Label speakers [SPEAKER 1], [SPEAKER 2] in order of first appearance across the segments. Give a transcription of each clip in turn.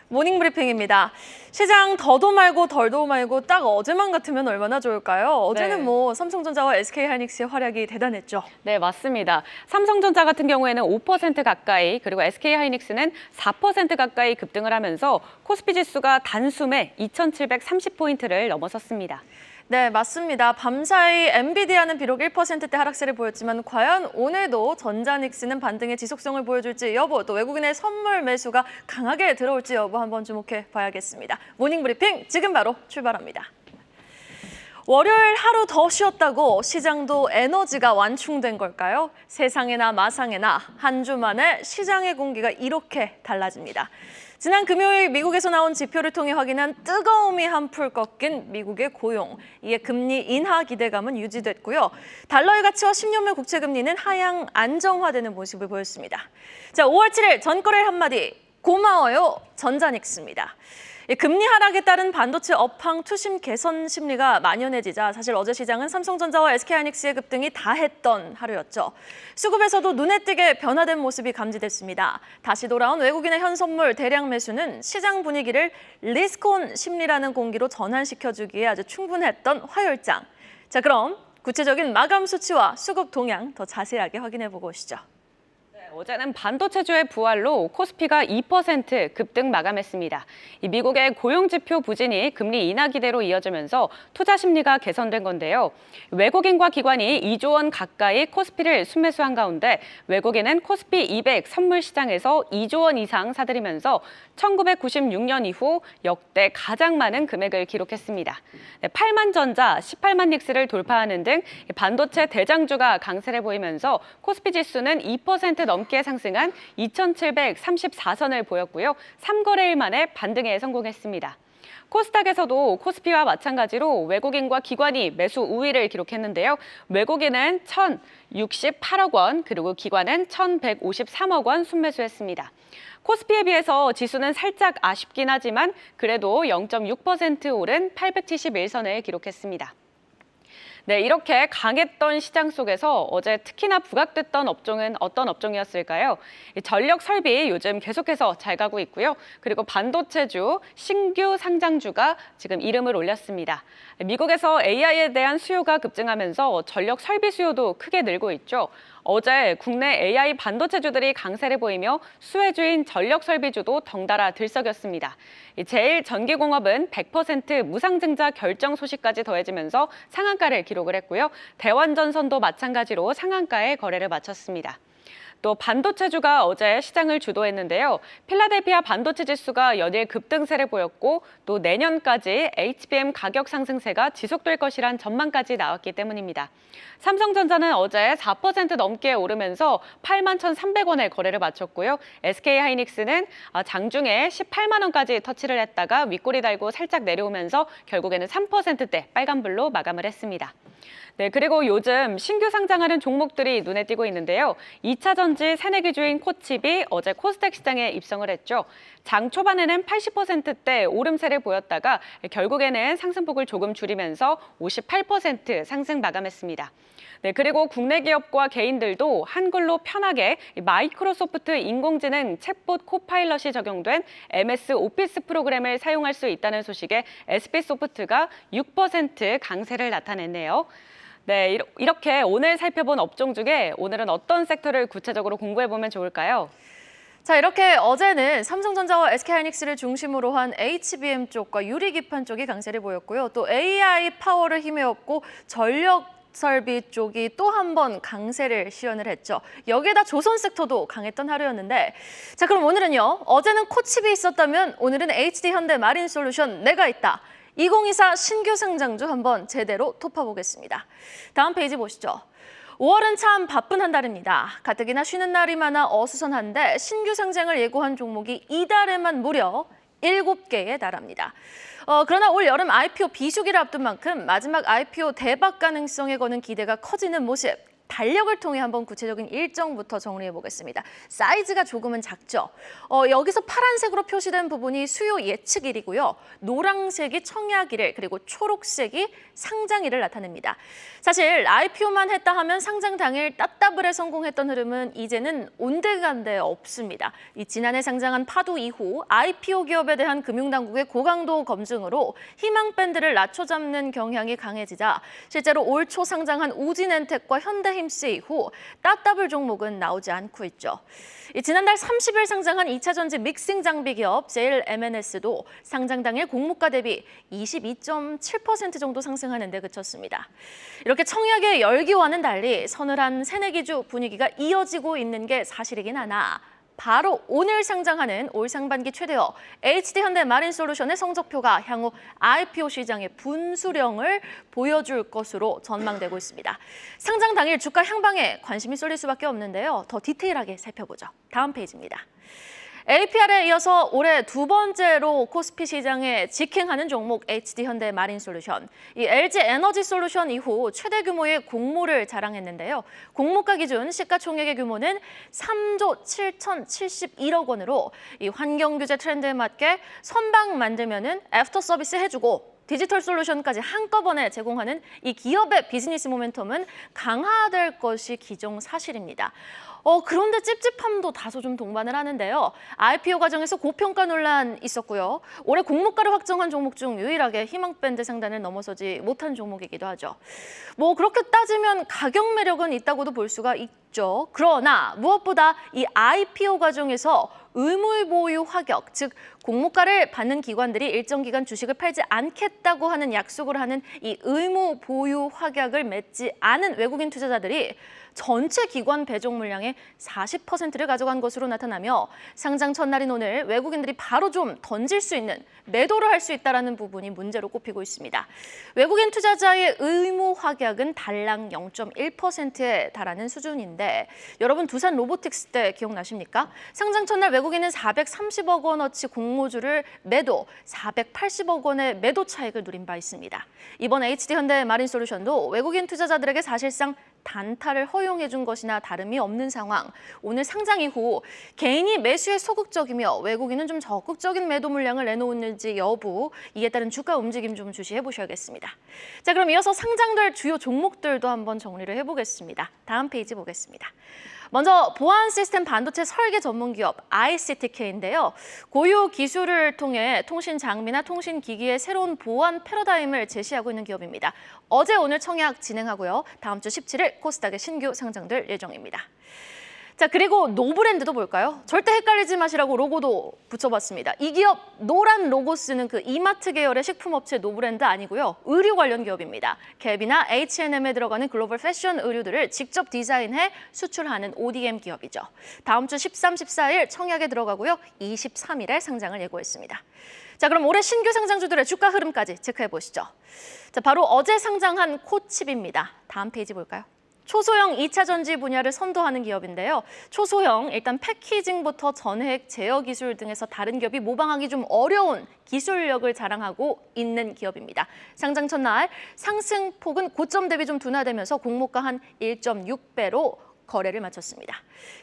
[SPEAKER 1] 모닝브리핑입니다. 시장 더도 말고 덜도 말고 딱 어제만 같으면 얼마나 좋을까요? 어제는 삼성전자와 SK하이닉스의 활약이 대단했죠.
[SPEAKER 2] 네, 맞습니다. 삼성전자 같은 경우에는 5% 가까이, 그리고 SK하이닉스는 4% 가까이 급등을 하면서 코스피 지수가 단숨에 2,730포인트를 넘어섰습니다.
[SPEAKER 1] 네, 맞습니다. 밤사이 엔비디아는 비록 1%대 하락세를 보였지만 과연 오늘도 전자닉스는 반등의 지속성을 보여줄지 여부, 또 외국인의 선물 매수가 강하게 들어올지 여부 한번 주목해 봐야겠습니다. 모닝브리핑 지금 바로 출발합니다. 월요일 하루 더 쉬었다고 시장도 에너지가 완충된 걸까요? 세상에나 마상에나 한 주 만에 시장의 공기가 이렇게 달라집니다. 지난 금요일 미국에서 나온 지표를 통해 확인한 뜨거움이 한풀 꺾인 미국의 고용. 이에 금리 인하 기대감은 유지됐고요. 달러의 가치와 10년물 국채금리는 하향 안정화되는 모습을 보였습니다. 자, 5월 7일 전거래 한마디 고마워요 전자닉스입니다. 금리 하락에 따른 반도체 업황 투심 개선 심리가 만연해지자 사실 어제 시장은 삼성전자와 SK하이닉스의 급등이 다했던 하루였죠. 수급에서도 눈에 띄게 변화된 모습이 감지됐습니다. 다시 돌아온 외국인의 현선물 대량 매수는 시장 분위기를 리스크온 심리라는 공기로 전환시켜주기에 아주 충분했던 화요일장. 자, 그럼 구체적인 마감 수치와 수급 동향 더 자세하게 확인해보고 오시죠.
[SPEAKER 2] 어제는 반도체주의 부활로 코스피가 2% 급등 마감했습니다. 미국의 고용지표 부진이 금리 인하 기대로 이어지면서 투자 심리가 개선된 건데요. 외국인과 기관이 2조 원 가까이 코스피를 순매수한 가운데 외국인은 코스피 200 선물 시장에서 2조 원 이상 사들이면서 1996년 이후 역대 가장 많은 금액을 기록했습니다. 8만 전자, 18만 닉스를 돌파하는 등 반도체 대장주가 강세를 보이면서 코스피 지수는 2% 넘게 상승한 2,734선을 보였고요. 3거래일 만에 반등에 성공했습니다. 코스닥에서도 코스피와 마찬가지로 외국인과 기관이 매수 우위를 기록했는데요. 외국인은 1,068억 원, 그리고 기관은 1,153억 원 순매수했습니다. 코스피에 비해서 지수는 살짝 아쉽긴 하지만 그래도 0.6% 오른 871선을 기록했습니다. 네, 이렇게 강했던 시장 속에서 어제 특히나 부각됐던 업종은 어떤 업종이었을까요? 전력 설비 요즘 계속해서 잘 가고 있고요. 그리고 반도체주, 신규 상장주가 지금 이름을 올렸습니다. 미국에서 AI에 대한 수요가 급증하면서 전력 설비 수요도 크게 늘고 있죠. 어제 국내 AI 반도체주들이 강세를 보이며 수혜주인 전력 설비주도 덩달아 들썩였습니다. 제일전기공업은 100% 무상증자 결정 소식까지 더해지면서 상한가를 기록을 했고요. 대환전선도 마찬가지로 상한가에 거래를 마쳤습니다. 또 반도체주가 어제 시장을 주도했는데요. 필라델피아 반도체 지수가 연일 급등세를 보였고 또 내년까지 HBM 가격 상승세가 지속될 것이란 전망까지 나왔기 때문입니다. 삼성전자는 어제 4% 넘게 오르면서 81,300원에 거래를 마쳤고요. SK하이닉스는 장중에 18만 원까지 터치를 했다가 윗꼬리 달고 살짝 내려오면서 결국에는 3%대 빨간불로 마감을 했습니다. 네, 그리고 요즘 신규 상장하는 종목들이 눈에 띄고 있는데요. 2차 전지 새내기주인 코칩이 어제 코스닥 시장에 입성을 했죠. 장 초반에는 80%대 오름세를 보였다가 결국에는 상승폭을 조금 줄이면서 58% 상승 마감했습니다. 네, 그리고 국내 기업과 개인들도 한글로 편하게 마이크로소프트 인공지능 챗봇 코파일럿이 적용된 MS 오피스 프로그램을 사용할 수 있다는 소식에 SP소프트가 6% 강세를 나타냈네요. 네, 이렇게 오늘 살펴본 업종 중에 오늘은 어떤 섹터를 구체적으로 공부해보면 좋을까요?
[SPEAKER 1] 자, 이렇게 어제는 삼성전자와 SK하이닉스를 중심으로 한 HBM 쪽과 유리기판 쪽이 강세를 보였고요. 또 AI 파워를 힘입었고 전력 설비 쪽이 또 한 번 강세를 시연을 했죠. 여기에다 조선 섹터도 강했던 하루였는데, 자, 그럼 오늘은요. 어제는 코칩이 있었다면 오늘은 HD 현대마린솔루션 내가 있다. 2024 신규 상장주 한번 제대로 톱어보겠습니다. 다음 페이지 보시죠. 5월은 참 바쁜 한 달입니다. 가뜩이나 쉬는 날이 많아 어수선한데 신규 상장을 예고한 종목이 이달에만 무려 7개에 달합니다. 그러나 올 여름 IPO 비수기를 앞둔 만큼 마지막 IPO 대박 가능성에 거는 기대가 커지는 모습. 달력을 통해 한번 구체적인 일정부터 정리해 보겠습니다. 사이즈가 조금은 작죠. 여기서 파란색으로 표시된 부분이 수요 예측일이고요. 노란색이 청약일을, 그리고 초록색이 상장일을 나타냅니다. 사실 IPO만 했다 하면 상장 당일 따따블에 성공했던 흐름은 이제는 온데간데 없습니다. 이 지난해 상장한 파도 이후 IPO 기업에 대한 금융당국의 고강도 검증으로 희망 밴드를 낮춰잡는 경향이 강해지자 실제로 올 초 상장한 우진엔텍과 현대힘스 이후 따따블 종목은 나오지 않고 있죠. 지난달 30일 상장한 2차 전지 믹싱 장비 기업 JLMNS도 상장 당일 공모가 대비 22.7% 정도 상승하는 데 그쳤습니다. 이렇게 청약의 열기와는 달리 서늘한 새내기주 분위기가 이어지고 있는 게 사실이긴 하나 바로 오늘 상장하는 올 상반기 최대어 HD현대마린솔루션의 성적표가 향후 IPO 시장의 분수령을 보여줄 것으로 전망되고 있습니다. 상장 당일 주가 향방에 관심이 쏠릴 수밖에 없는데요. 더 디테일하게 살펴보죠. 다음 페이지입니다. APR에 이어서 올해 두 번째로 코스피 시장에 직행하는 종목 HD현대마린솔루션. 이 LG에너지솔루션 이후 최대 규모의 공모를 자랑했는데요. 공모가 기준 시가총액의 규모는 3조 7,071억 원으로 이 환경 규제 트렌드에 맞게 선박 만들면은 애프터 서비스 해주고 디지털 솔루션까지 한꺼번에 제공하는 이 기업의 비즈니스 모멘텀은 강화될 것이 기정사실입니다. 그런데 찝찝함도 다소 좀 동반을 하는데요. IPO 과정에서 고평가 논란 있었고요. 올해 공모가를 확정한 종목 중 유일하게 희망밴드 상단을 넘어서지 못한 종목이기도 하죠. 그렇게 따지면 가격 매력은 있다고도 볼 수가 있죠. 그러나 무엇보다 이 IPO 과정에서 의무 보유 확약, 즉 공모가를 받는 기관들이 일정 기간 주식을 팔지 않겠다고 하는 약속을 하는 이 의무 보유 확약을 맺지 않은 외국인 투자자들이 전체 기관 배정 물량의 40%를 가져간 것으로 나타나며 상장 첫날인 오늘 외국인들이 바로 좀 던질 수 있는 매도를 할 수 있다는 부분이 문제로 꼽히고 있습니다. 외국인 투자자의 의무 확약은 달랑 0.1%에 달하는 수준인데 여러분 두산 로보틱스 때 기억나십니까? 상장 첫날 외국인은 430억 원어치 공모주를 매도, 480억 원의 매도 차익을 누린 바 있습니다. 이번 HD현대마린솔루션도 외국인 투자자들에게 사실상 단타를 허용해 준 것이나 다름이 없는 상황. 오늘 상장 이후 개인이 매수에 소극적이며 외국인은 좀 적극적인 매도 물량을 내놓는지 여부, 이에 따른 주가 움직임 좀 주시해 보셔야겠습니다. 자, 그럼 이어서 상장될 주요 종목들도 한번 정리를 해보겠습니다. 다음 페이지 보겠습니다. 먼저 보안 시스템 반도체 설계 전문 기업 ICTK인데요. 고유 기술을 통해 통신 장비나 통신 기기의 새로운 보안 패러다임을 제시하고 있는 기업입니다. 어제 오늘 청약 진행하고요. 다음 주 17일 코스닥에 신규 상장될 예정입니다. 자, 그리고 노브랜드도 볼까요? 절대 헷갈리지 마시라고 로고도 붙여봤습니다. 이 기업 노란 로고 쓰는 그 이마트 계열의 식품업체 노브랜드 아니고요. 의류 관련 기업입니다. 갭이나 H&M에 들어가는 글로벌 패션 의류들을 직접 디자인해 수출하는 ODM 기업이죠. 다음 주 13, 14일 청약에 들어가고요. 23일에 상장을 예고했습니다. 자, 그럼 올해 신규 상장주들의 주가 흐름까지 체크해 보시죠. 자, 바로 어제 상장한 코칩입니다. 다음 페이지 볼까요? 초소형 2차 전지 분야를 선도하는 기업인데요. 초소형, 일단 패키징부터 전해액 제어 기술 등에서 다른 기업이 모방하기 좀 어려운 기술력을 자랑하고 있는 기업입니다. 상장 첫날 상승폭은 고점 대비 좀 둔화되면서 공모가 한 1.6배로 거래를 마쳤습니다.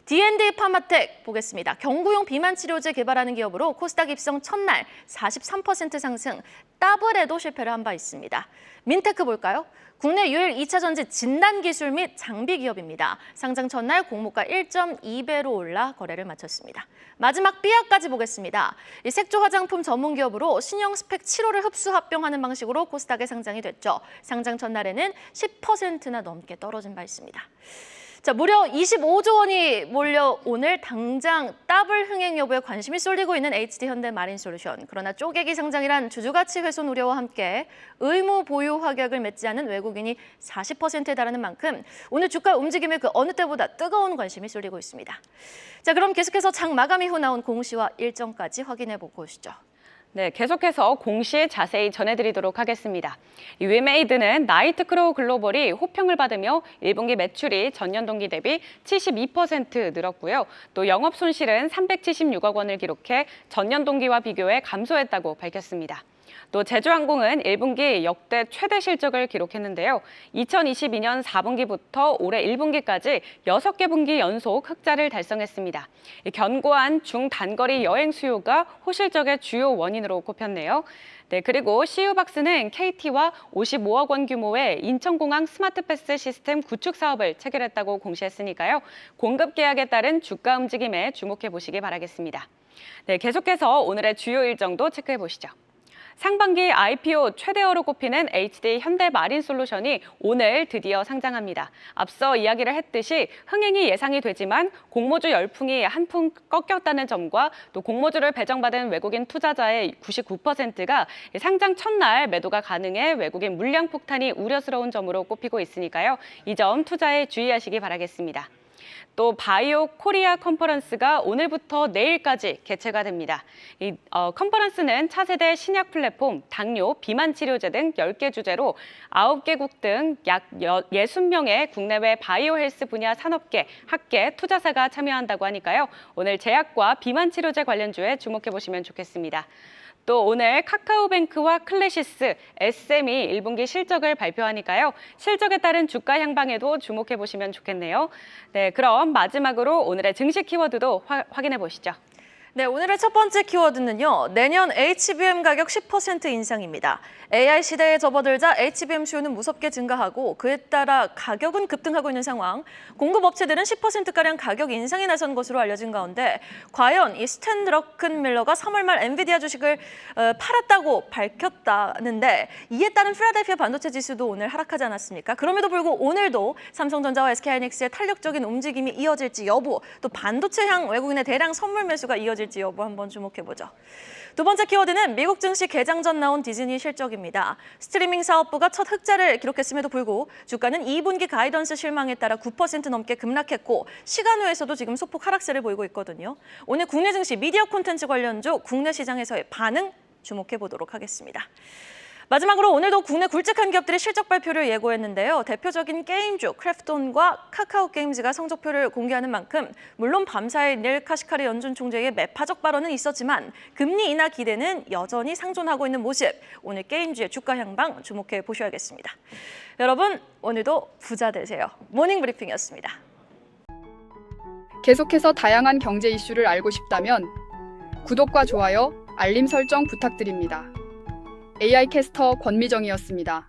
[SPEAKER 1] D&D 파마텍 보겠습니다. 경구용 비만 치료제 개발하는 기업으로 코스닥 입성 첫날 43% 상승, 더블에도 실패를 한 바 있습니다. 민테크 볼까요? 국내 유일 2차 전지 진단 기술 및 장비 기업입니다. 상장 첫날 공모가 1.2배로 올라 거래를 마쳤습니다. 마지막 삐아까지 보겠습니다. 이 색조 화장품 전문 기업으로 신형 스펙 7호를 흡수 합병하는 방식으로 코스닥에 상장이 됐죠. 상장 첫날에는 10%나 넘게 떨어진 바 있습니다. 자, 무려 25조 원이 몰려 오늘 당장 더블 흥행 여부에 관심이 쏠리고 있는 HD현대마린솔루션. 그러나 쪼개기 상장이란 주주가치 훼손 우려와 함께 의무 보유 확약을 맺지 않은 외국인이 40%에 달하는 만큼 오늘 주가 움직임에 그 어느 때보다 뜨거운 관심이 쏠리고 있습니다. 자, 그럼 계속해서 장 마감 이후 나온 공시와 일정까지 확인해 보고 오시죠.
[SPEAKER 2] 네, 계속해서 공시 자세히 전해드리도록 하겠습니다. 이 웨메이드는 나이트크로우 글로벌이 호평을 받으며 1분기 매출이 전년 동기 대비 72% 늘었고요. 또 영업 손실은 376억 원을 기록해 전년 동기와 비교해 감소했다고 밝혔습니다. 또 제주항공은 1분기 역대 최대 실적을 기록했는데요. 2022년 4분기부터 올해 1분기까지 6개 분기 연속 흑자를 달성했습니다. 견고한 중단거리 여행 수요가 호실적의 주요 원인으로 꼽혔네요. 네, 그리고 CU박스는 KT와 55억 원 규모의 인천공항 스마트패스 시스템 구축 사업을 체결했다고 공시했으니까요. 공급 계약에 따른 주가 움직임에 주목해 보시기 바라겠습니다. 네, 계속해서 오늘의 주요 일정도 체크해 보시죠. 상반기 IPO 최대어로 꼽히는 HD 현대마린솔루션이 오늘 드디어 상장합니다. 앞서 이야기를 했듯이 흥행이 예상이 되지만 공모주 열풍이 한풍 꺾였다는 점과 또 공모주를 배정받은 외국인 투자자의 99%가 상장 첫날 매도가 가능해 외국인 물량 폭탄이 우려스러운 점으로 꼽히고 있으니까요. 이 점 투자에 주의하시기 바라겠습니다. 또 바이오 코리아 컨퍼런스가 오늘부터 내일까지 개최가 됩니다. 이 컨퍼런스는 차세대 신약 플랫폼, 당뇨, 비만 치료제 등 10개 주제로 9개국 등 약 60명의 국내외 바이오 헬스 분야 산업계, 학계, 투자사가 참여한다고 하니까요. 오늘 제약과 비만 치료제 관련주에 주목해 보시면 좋겠습니다. 또 오늘 카카오뱅크와 클래시스, SM이 1분기 실적을 발표하니까요. 실적에 따른 주가 향방에도 주목해 보시면 좋겠네요. 네, 그럼 마지막으로 오늘의 증시 키워드도 확인해 보시죠.
[SPEAKER 1] 네, 오늘의 첫 번째 키워드는요. 내년 HBM 가격 10% 인상입니다. AI 시대에 접어들자 HBM 수요는 무섭게 증가하고 그에 따라 가격은 급등하고 있는 상황. 공급업체들은 10%가량 가격 인상에 나선 것으로 알려진 가운데 과연 이 스탠 드러큰밀러가 3월 말 엔비디아 주식을 팔았다고 밝혔다는데 이에 따른 필라델피아 반도체 지수도 오늘 하락하지 않았습니까? 그럼에도 불구하고 오늘도 삼성전자와 SK하이닉스의 탄력적인 움직임이 이어질지 여부, 또 반도체향 외국인의 대량 선물 매수가 이어질지 여부 한번 주목해보죠. 두 번째 키워드는 미국 증시 개장 전 나온 디즈니 실적입니다. 스트리밍 사업부가 첫 흑자를 기록했음에도 불구하고 주가는 2분기 가이던스 실망에 따라 9% 넘게 급락했고 시간외에서도 지금 소폭 하락세를 보이고 있거든요. 오늘 국내 증시 미디어 콘텐츠 관련주 국내 시장에서의 반응 주목해보도록 하겠습니다. 마지막으로 오늘도 국내 굵직한 기업들이 실적 발표를 예고했는데요. 대표적인 게임주 크래프톤과 카카오게임즈가 성적표를 공개하는 만큼 물론 밤사이 닐 카시카리 연준 총재의 매파적 발언은 있었지만 금리 인하 기대는 여전히 상존하고 있는 모습. 오늘 게임주의 주가 향방 주목해 보셔야겠습니다. 여러분 오늘도 부자 되세요. 모닝브리핑이었습니다.
[SPEAKER 3] 계속해서 다양한 경제 이슈를 알고 싶다면 구독과 좋아요, 알림 설정 부탁드립니다. AI 캐스터 권미정이었습니다.